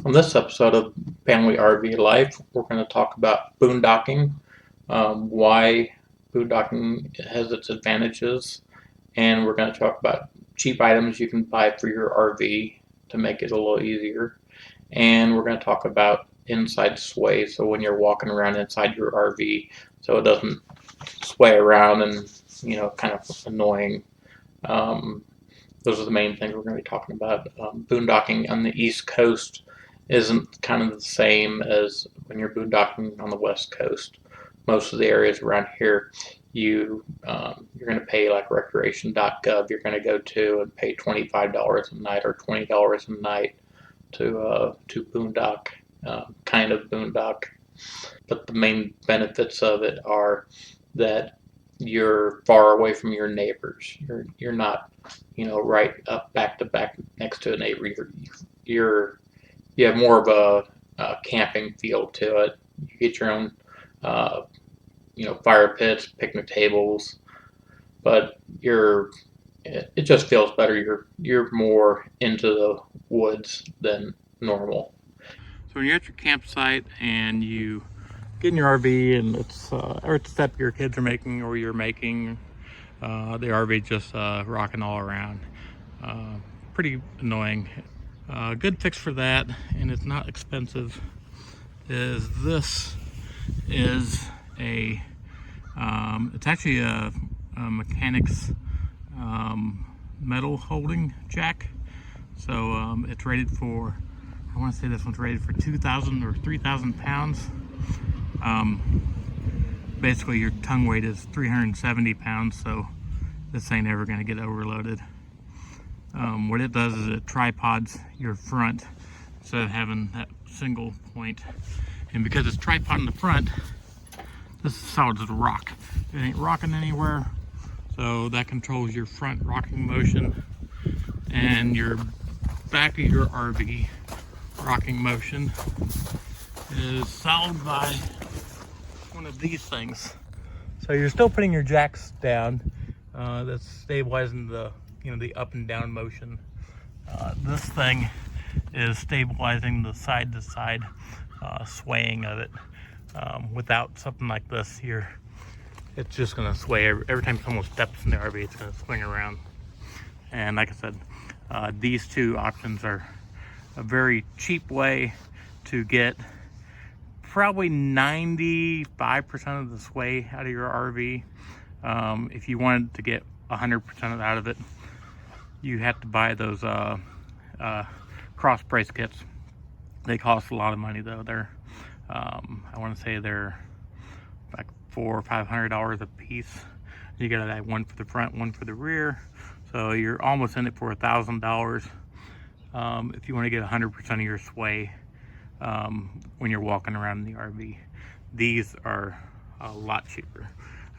On this episode of Family RV Life, we're going to talk about boondocking, why boondocking has its advantages, and we're going to talk about cheap items you can buy for your RV to make it a little easier. And we're going to talk about inside sway, so when you're walking around inside your RV, so it doesn't sway around and, kind of annoying. Um, those are the main things we're going to be talking about. Boondocking on the East Coast isn't kind of the same as when you're boondocking on the West Coast. Most of the areas around here, you're going to pay like recreation.gov. You're going to go to and pay $25 a night or $20 a night to boondock, kind of boondock. But the main benefits of it are that you're far away from your neighbors. You're not, right up back to back next to a neighbor. You have more of a camping feel to it. You get your own, fire pits, picnic tables, but it just feels better. You're more into the woods than normal. So when you're at your campsite and you get in your RV and it's every step your kids are making or you're making, the RV just rocking all around. Pretty annoying. Good fix for that, and it's not expensive, is this is it's actually a mechanic's metal holding jack. So it's rated for, I want to say this one's rated for 2,000 or 3,000 pounds. Basically your tongue weight is 370 pounds, so this ain't ever going to get overloaded. What it does is it tripods your front instead of having that single point. And because it's tripod in the front, this is solid as a rock. It ain't rocking anywhere, so that controls your front rocking motion and your back of your RV rocking motion is solved by one of these things. So you're still putting your jacks down. That's stabilizing the the up and down motion. This thing is stabilizing the side to side swaying of it. Without something like this here, it's just going to sway every time someone steps in the RV. It's going to swing around. And like I said, these two options are a very cheap way to get probably 95% of the sway out of your RV. If you wanted to get 100% out of it, you have to buy those cross brace kits. They cost a lot of money though. They're I want to say they're like $400 or $500 a piece. You got that one for the front, one for the rear, so you're almost in it for $1,000 if you want to get 100% of your sway when you're walking around in the RV. These are a lot cheaper.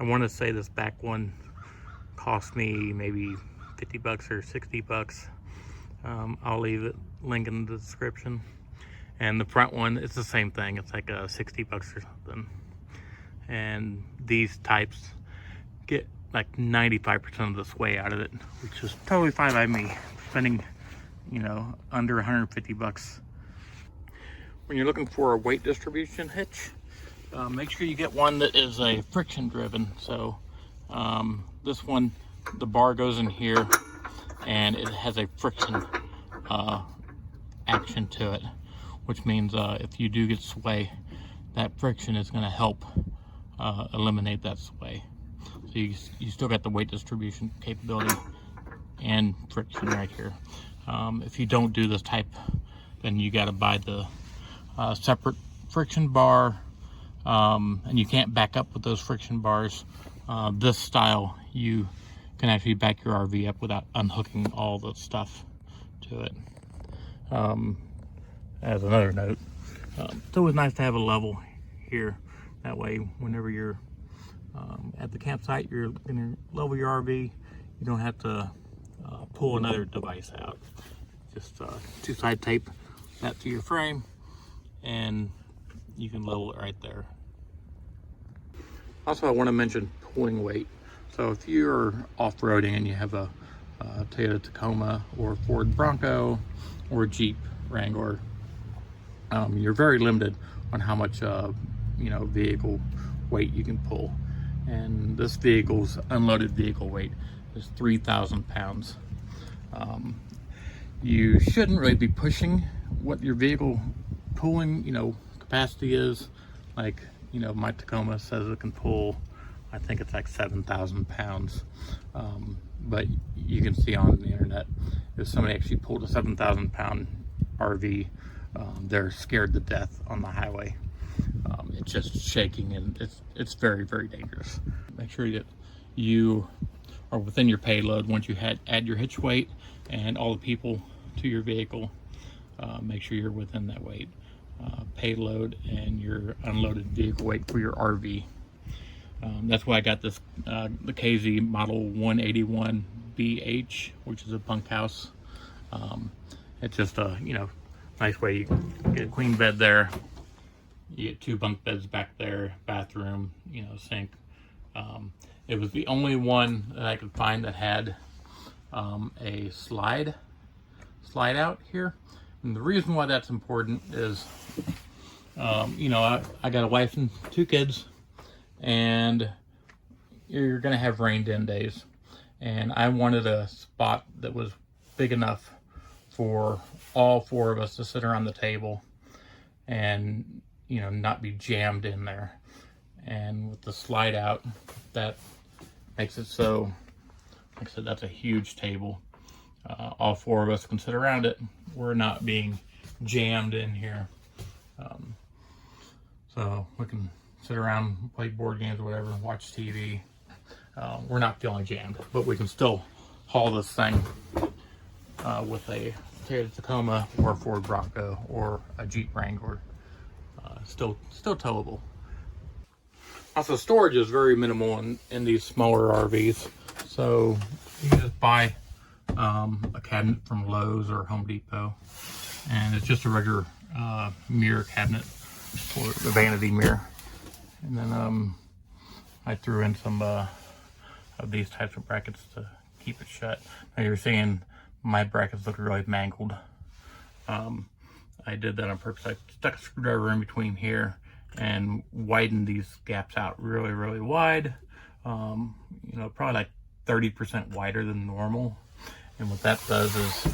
I want to say this back one cost me maybe 50 bucks or 60 bucks. I'll leave it link in the description. And the front one, it's the same thing. It's like 60 bucks or something. And these types get like 95% of the sway out of it, which is totally fine by me, spending under 150 bucks. When you're looking for a weight distribution hitch, make sure you get one that is a friction driven. So this one, the bar goes in here and it has a friction action to it, which means if you do get sway, that friction is going to help eliminate that sway. So you still got the weight distribution capability and friction right here. If you don't do this type, then you got to buy the separate friction bar, and you can't back up with those friction bars. This style, you can actually back your RV up without unhooking all the stuff to it. As another note, it's always nice to have a level here. That way, whenever you're at the campsite, you're going to level your RV. You don't have to pull another device out. Just two-side tape that to your frame, and you can level it right there. Also, I want to mention pulling weight. So if you're off-roading and you have a Toyota Tacoma or Ford Bronco or Jeep Wrangler, you're very limited on how much vehicle weight you can pull. And this vehicle's unloaded vehicle weight is 3,000 pounds. You shouldn't really be pushing what your vehicle pulling capacity is. Like, my Tacoma says it can pull, I think it's like 7,000 pounds. But you can see on the internet, if somebody actually pulled a 7,000 pound RV, they're scared to death on the highway. It's just shaking, and it's very, very dangerous. Make sure that you are within your payload. Once you add your hitch weight and all the people to your vehicle, make sure you're within that weight, payload, and your unloaded vehicle weight for your RV. That's why I got this the KZ model 181BH, which is a bunkhouse. It's just a nice way. You can get a queen bed there. You get 2 bunk beds back there, bathroom, sink. It was the only one that I could find that had a slide out here. And the reason why that's important is, I got a wife and 2 kids, and you're gonna have rained-in days. And I wanted a spot that was big enough for all 4 of us to sit around the table and not be jammed in there. And with the slide out, that makes it so, like I said, that's a huge table. All 4 of us can sit around it. We're not being jammed in here. So we can sit around, play board games or whatever, watch TV. We're not feeling jammed, but we can still haul this thing with a Tacoma or a Ford Bronco or a Jeep Wrangler. Still towable. Also, storage is very minimal in these smaller RVs. So you can just buy a cabinet from Lowe's or Home Depot, and it's just a regular mirror cabinet, or the vanity mirror. And then I threw in some of these types of brackets to keep it shut. Now you're seeing my brackets look really mangled. I did that on purpose. I stuck a screwdriver in between here and widened these gaps out really, really wide. Probably like 30% wider than normal. And what that does is,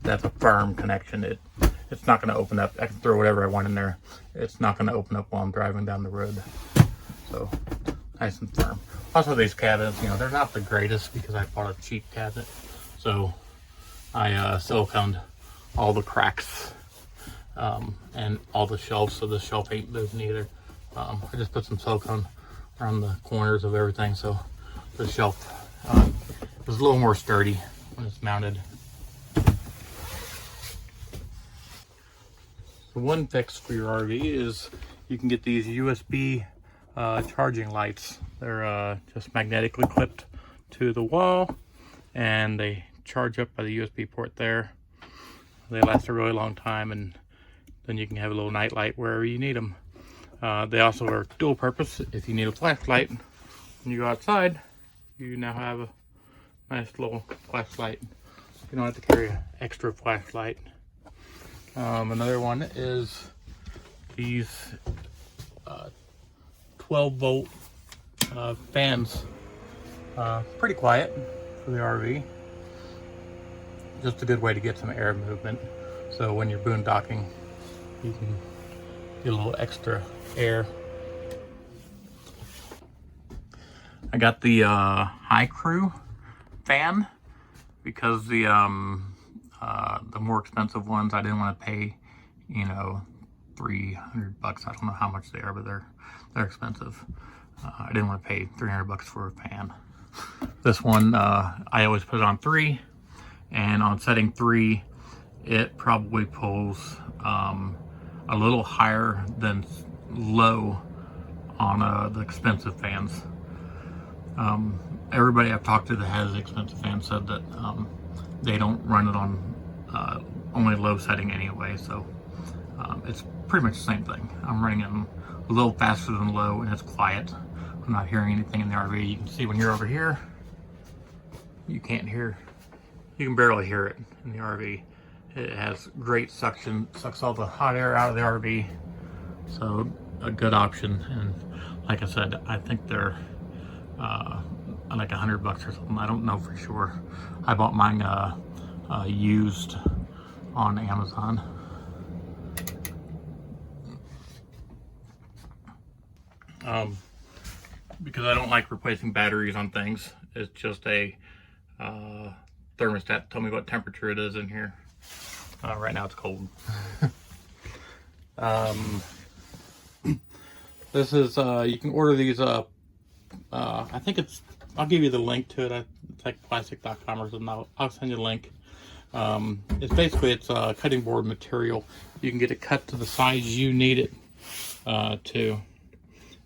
that's a firm connection. It's not going to open up. I can throw whatever I want in there. It's not going to open up while I'm driving down the road. So nice and firm. Also, these cabinets, they're not the greatest because I bought a cheap cabinet. So I siliconed all the cracks and all the shelves, so the shelf ain't moving either. I just put some silicone around the corners of everything, so the shelf is a little more sturdy when it's mounted. So one fix for your RV is you can get these USB charging lights. They're just magnetically clipped to the wall, and they charge up by the USB port there. They last a really long time, and then you can have a little night light wherever you need them. They also are dual purpose. If you need a flashlight when you go outside, you now have a nice little flashlight. You don't have to carry an extra flashlight. Another one is these 12 volt fans. Pretty quiet for the RV. Just a good way to get some air movement. So when you're boondocking, you can get a little extra air. I got the High Crew fan because the more expensive ones, I didn't want to pay, $300. I don't know how much they are, but they're expensive. I didn't want to pay $300 for a fan. This one, I always put it on 3, and on setting 3, it probably pulls a little higher than low on the expensive fans. Everybody I've talked to that has expensive fans said that they don't run it on only low setting anyway, so it's pretty much the same thing. I'm running it a little faster than low, and it's quiet. I'm not hearing anything in the RV. You can see when you're over here, you can barely hear it in the RV. It has great suction, sucks all the hot air out of the RV. So a good option. And like I said, I think they're like $100 or something. I don't know for sure. I bought mine used on Amazon. Because I don't like replacing batteries on things. It's just a thermostat. Tell me what temperature it is in here. Right now it's cold. This is, you can order these, I think it's, I'll give you the link to it. It's like plastic.com or something. I'll send you a link. It's basically, it's a cutting board material. You can get it cut to the size you need it to.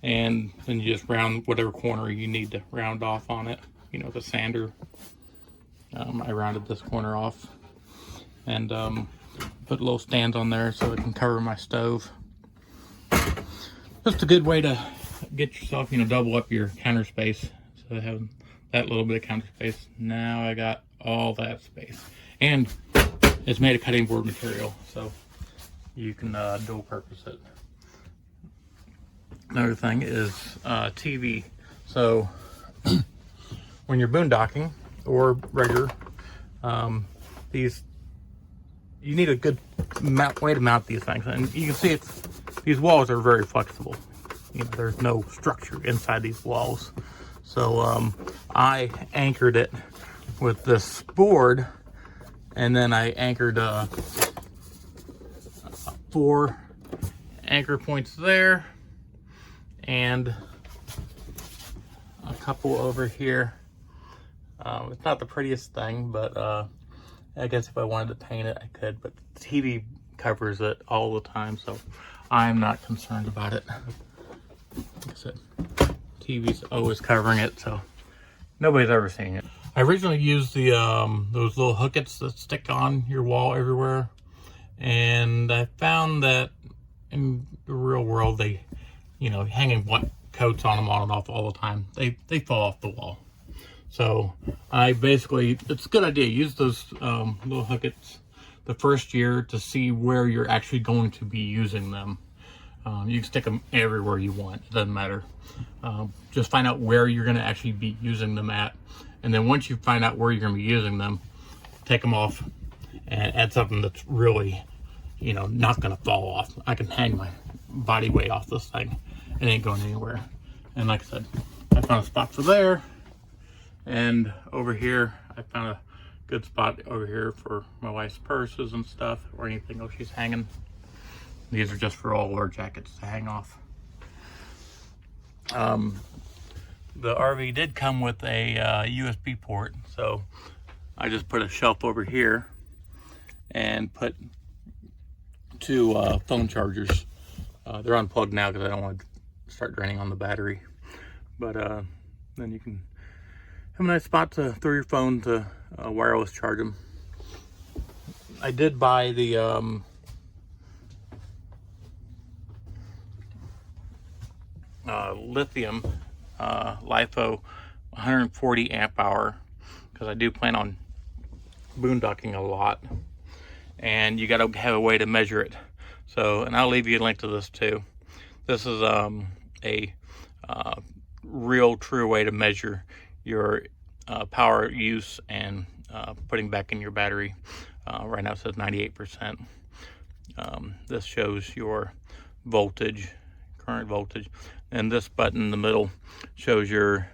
And then you just round whatever corner you need to round off on it. You know, the sander. I rounded this corner off. And put little stands on there so it can cover my stove. Just a good way to get yourself, you know, double up your counter space. So having that little bit of counter space. Now I got all that space. And it's made of cutting board material, so you can dual purpose it. Another thing is TV. So when you're boondocking or regular, you need a good way to mount these things. And you can see these walls are very flexible. You know, there's no structure inside these walls. So I anchored it with this board, and then I anchored 4 anchor points there and a couple over here. It's not the prettiest thing, but I guess if I wanted to paint it, I could, but the TV covers it all the time, so I'm not concerned about it. Like I said, TV's always covering it, so nobody's ever seen it. I originally used the those little hookets that stick on your wall everywhere, and I found that in the real world, they, you know, hanging coats on them on and off all the time, they fall off the wall. So I basically, it's a good idea, use those little hookets the first year to see where you're actually going to be using them. You can stick them everywhere you want, it doesn't matter. Just find out where you're going to actually be using them at, and then once you find out where you're going to be using them, take them off and add something that's really, you know, not going to fall off. I can hang my body weight off this thing. It ain't going anywhere. And like I said, I found a spot for there. And over here, I found a good spot over here for my wife's purses and stuff, or anything else she's hanging. These are just for all our jackets to hang off. The RV did come with a USB port, so I just put a shelf over here and put 2 phone chargers. They're unplugged now because I don't want to start draining on the battery. But then you can have a nice spot to throw your phone to wireless charge them. I did buy the lithium LiFo 140 amp hour, because I do plan on boondocking a lot, and you got to have a way to measure it. So, and I'll leave you a link to this too. This is a real true way to measure your power use and putting back in your battery. Right now it says 98%. This shows your voltage, current voltage, and this button in the middle shows your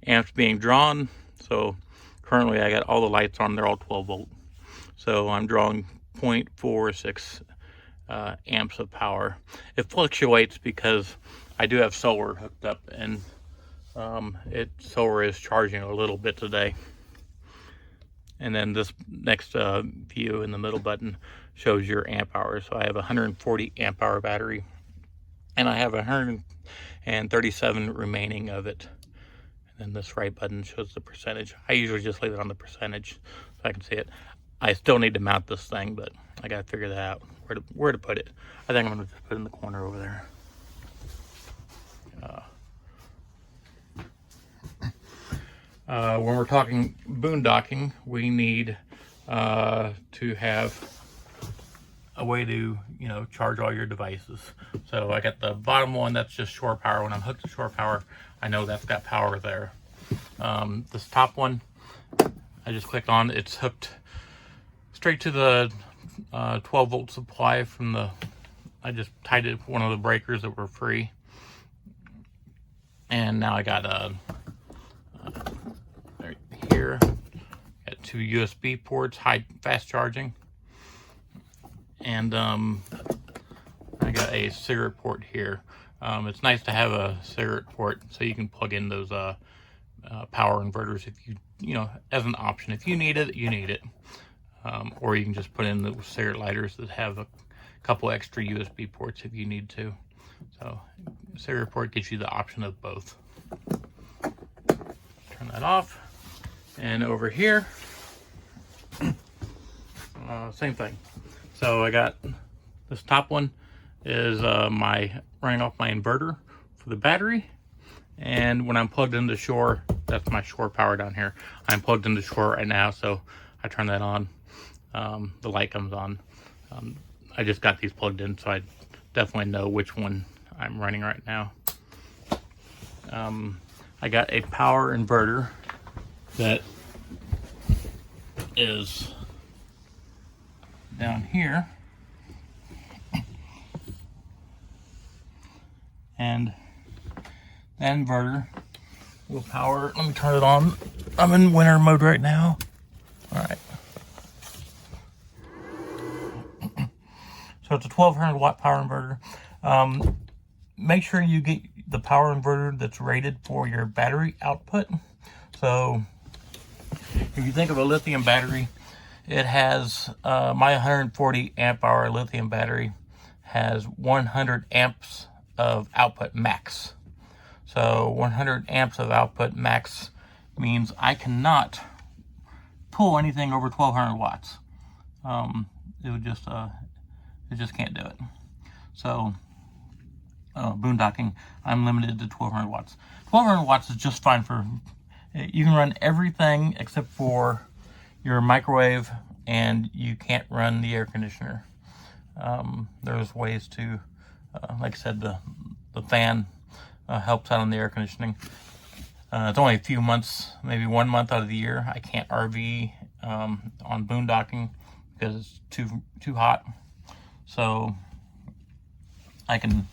amps being drawn. So currently I got all the lights on, they're all 12 volt. So I'm drawing 0.46 amps of power. It fluctuates because I do have solar hooked up, and solar is charging a little bit today. And then this next view in the middle button shows your amp hours. So I have a 140 amp hour battery, and I have 137 remaining of it. And then this right button shows the percentage. I usually just leave it on the percentage so I can see it. I still need to mount this thing, but I gotta figure that out, where to put it. I think I'm gonna just put it in the corner over there. When we're talking boondocking, we need to have a way to, you know, charge all your devices. So I got the bottom one, that's just shore power. When I'm hooked to shore power, I know that's got power there. This top one, I just click on, it's hooked straight to the 12 volt supply from the, I just tied it to one of the breakers that were free. And now I got right here, got 2 USB ports, fast charging. And I got a cigarette port here. It's nice to have a cigarette port so you can plug in those power inverters if you know, as an option. If you need it, you need it. Or you can just put in the cigarette lighters that have a couple extra USB ports if you need to. So cigarette port gives you the option of both. Turn that off. And over here, same thing. So I got this top one is running off my inverter for the battery. And when I'm plugged into shore, that's my shore power down here. I'm plugged into shore right now, so I turn that on. The light comes on. I just got these plugged in, so I definitely know which one I'm running right now. I got a power inverter that is down here, and the inverter will power. Let me turn it on. I'm in winter mode right now. All right. So it's a 1200 watt power inverter. Make sure you get the power inverter that's rated for your battery output. So if you think of a lithium battery, it has, my 140 amp hour lithium battery has 100 amps of output max. So 100 amps of output max means I cannot pull anything over 1200 watts. It just can't do it. So boondocking, I'm limited to 1200 watts. 1200 watts is just fine for, you can run everything except for your microwave, and you can't run the air conditioner. There's ways to, like I said, the fan helps out on the air conditioning. It's only a few months, maybe 1 month out of the year, I can't RV on boondocking because it's too hot. So I can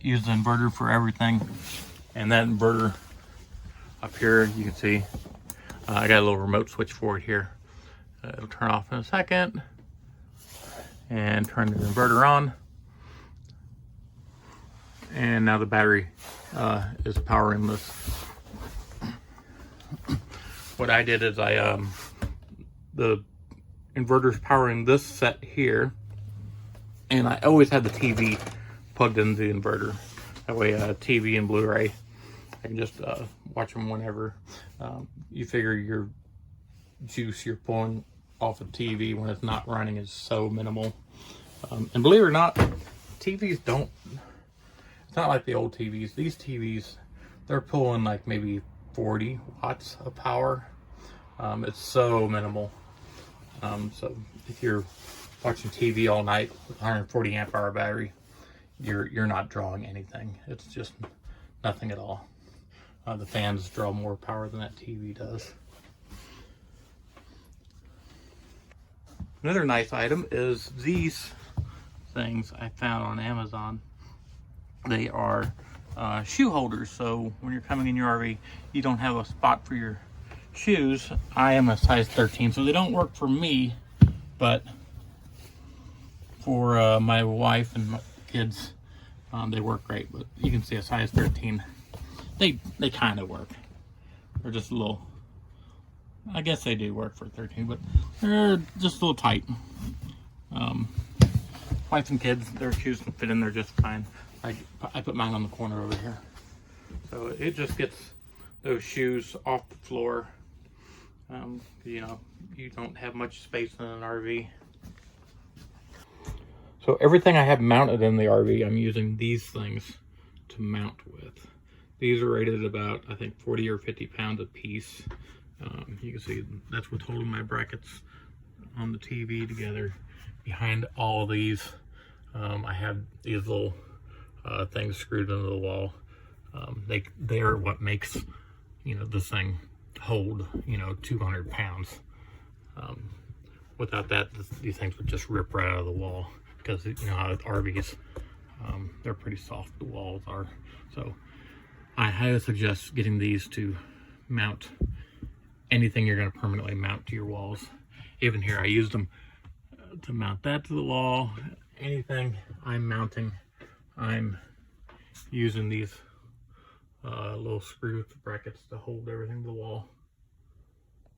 use the inverter for everything. And that inverter up here, you can see, I got a little remote switch for it here. It'll turn off in a second. And turn the inverter on. And now the battery is powering this. What I did is the inverter's powering this set here. And I always had the TV plugged into the inverter. That way, TV and Blu-ray, I can just watch them whenever. You figure your juice you're pulling off of TV when it's not running is so minimal. And believe it or not, TVs don't, it's not like the old TVs. These TVs, they're pulling like maybe 40 watts of power. It's so minimal. So if you're watching TV all night with 140 amp hour battery, you're not drawing anything. It's just nothing at all. The fans draw more power than that TV does. Another nice item is these things I found on Amazon. They are shoe holders. So when you're coming in your RV, you don't have a spot for your shoes. I am a size 13, so they don't work for me, but for my wife and my kids, they work great. But you can see a size 13. They kind of work. They're just a little, I guess they do work for 13, but they're just a little tight. Wife and kids, their shoes can fit in there just fine. I put mine on the corner over here. So it just gets those shoes off the floor. You know, you don't have much space in an RV. So everything I have mounted in the RV, I'm using these things to mount with. These are rated about, I think, 40 or 50 pounds a piece. You can see that's what's holding my brackets on the TV together. behind all of these, I have these little things screwed into the wall. They are what makes, you know, this thing hold, you know, 200 pounds. Without that, these things would just rip right out of the wall, because you know how RVs, they're pretty soft, the walls are. So I highly suggest getting these to mount anything you're going to permanently mount to your walls. Even here, I used them to mount that to the wall. Anything I'm mounting, I'm using these little screw brackets to hold everything to the wall.